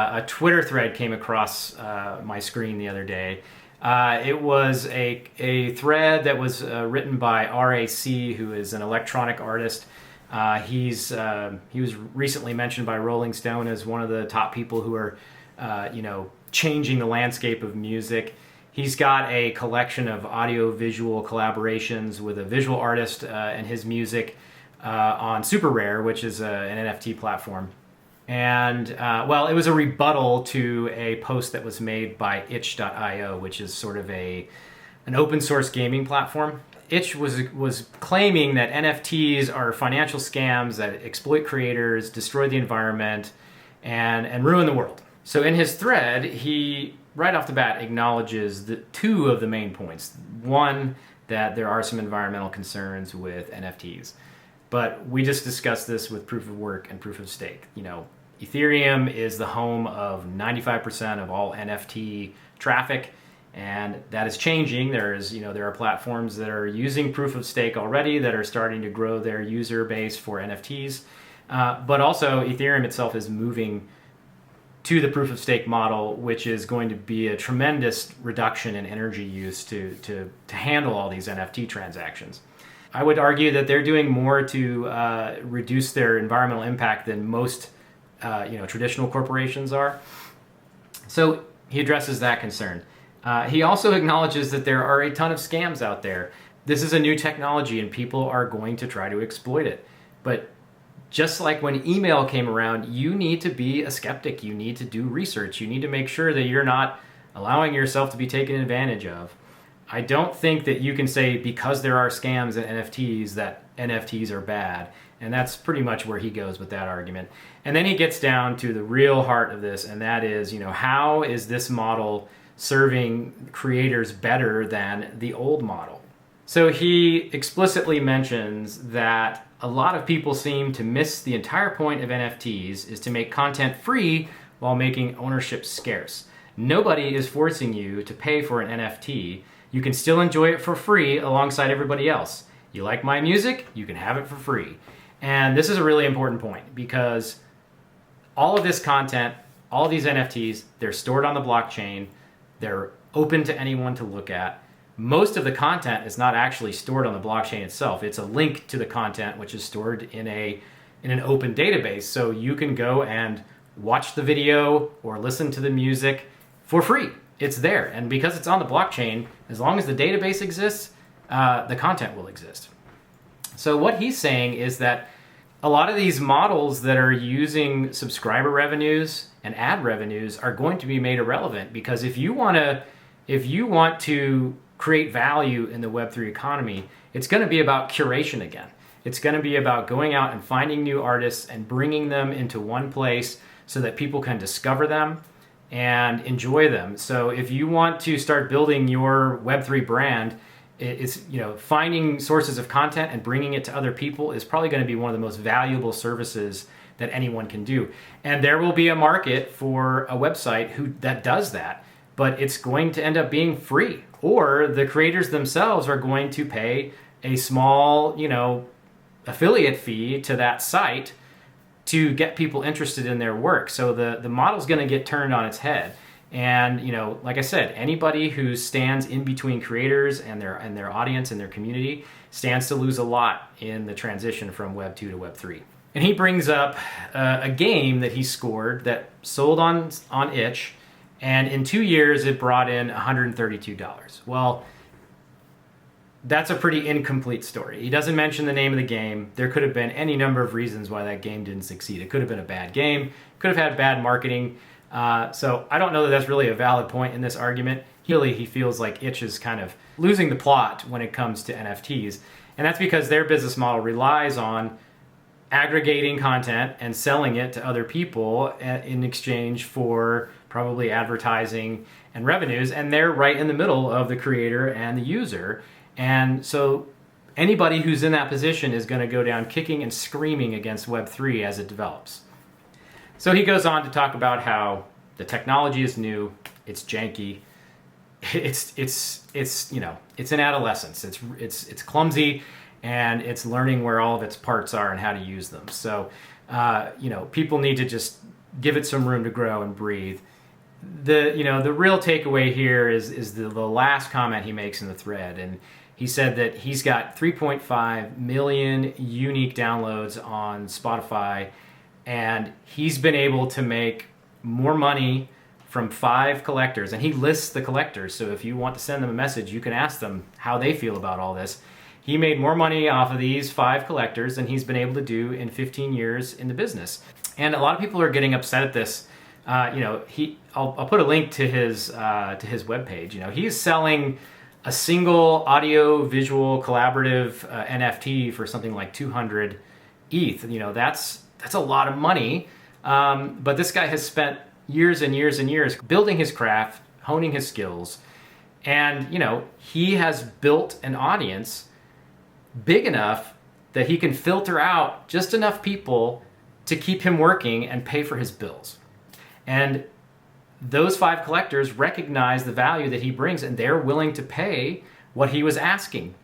A Twitter thread came across my screen the other day. It was a thread that was written by RAC, who is an electronic artist. He was recently mentioned by Rolling Stone as one of the top people who are, changing the landscape of music. He's got a collection of audio-visual collaborations with a visual artist and his music on Super Rare, which is an NFT platform. And, it was a rebuttal to a post that was made by itch.io, which is sort of an open source gaming platform. Itch was claiming that NFTs are financial scams that exploit creators, destroy the environment, and ruin the world. So in his thread, he, right off the bat, acknowledges two of the main points. One, that there are some environmental concerns with NFTs. But we just discussed this with proof of work and proof of stake. Ethereum is the home of 95% of all NFT traffic, and that is changing. There are platforms that are using proof of stake already that are starting to grow their user base for NFTs. But also Ethereum itself is moving to the proof of stake model, which is going to be a tremendous reduction in energy use to handle all these NFT transactions. I would argue that they're doing more to reduce their environmental impact than most traditional corporations are. So he addresses that concern. He also acknowledges that there are a ton of scams out there. This is a new technology and people are going to try to exploit it. But just like when email came around, you need to be a skeptic. You need to do research. You need to make sure that you're not allowing yourself to be taken advantage of. I don't think that you can say because there are scams in NFTs that NFTs are bad. And that's pretty much where he goes with that argument. And then he gets down to the real heart of this, and that is, how is this model serving creators better than the old model? So he explicitly mentions that a lot of people seem to miss the entire point of NFTs is to make content free while making ownership scarce. Nobody is forcing you to pay for an NFT. You can still enjoy it for free alongside everybody else. You like my music? You can have it for free. And this is a really important point because all of this content, all of these NFTs, they're stored on the blockchain. They're open to anyone to look at. Most of the content is not actually stored on the blockchain itself. It's a link to the content, which is stored in an open database. So you can go and watch the video or listen to the music for free. It's there. And because it's on the blockchain, as long as the database exists, the content will exist. So what he's saying is that a lot of these models that are using subscriber revenues and ad revenues are going to be made irrelevant, because if you want to create value in the Web3 economy, it's going to be about curation again. It's going to be about going out and finding new artists and bringing them into one place so that people can discover them and enjoy them. So if you want to start building your Web3 brand, it's, finding sources of content and bringing it to other people is probably going to be one of the most valuable services that anyone can do. And there will be a market for a website that does that, but it's going to end up being free, or the creators themselves are going to pay a small, affiliate fee to that site to get people interested in their work. So the model's going to get turned on its head. And, like I said, anybody who stands in between creators and their audience and their community stands to lose a lot in the transition from Web 2 to Web 3. And he brings up a game that he scored that sold on Itch, and in 2 years it brought in $132. Well, that's a pretty incomplete story. He doesn't mention the name of the game. There could have been any number of reasons why that game didn't succeed. It could have been a bad game, could have had bad marketing. So I don't know that that's really a valid point in this argument. He feels like Itch is kind of losing the plot when it comes to NFTs. And that's because their business model relies on aggregating content and selling it to other people in exchange for probably advertising and revenues. And they're right in the middle of the creator and the user. And so anybody who's in that position is going to go down kicking and screaming against Web3 as it develops. So he goes on to talk about how the technology is new, it's janky, it's in adolescence, it's clumsy, and it's learning where all of its parts are and how to use them. So people need to just give it some room to grow and breathe. The real takeaway here is the last comment he makes in the thread, and he said that he's got 3.5 million unique downloads on Spotify, and he's been able to make more money from 5 collectors, and he lists the collectors, so if you want to send them a message, you can ask them how they feel about all this. He made more money off of these 5 collectors than he's been able to do in 15 years in the business. And a lot of people are getting upset at this. I'll put a link to his webpage. He is selling a single audio visual collaborative NFT for something like 200 ETH. That's a lot of money. But this guy has spent years and years and years building his craft, honing his skills, and he has built an audience big enough that he can filter out just enough people to keep him working and pay for his bills. And those 5 collectors recognize the value that he brings, and they're willing to pay what he was asking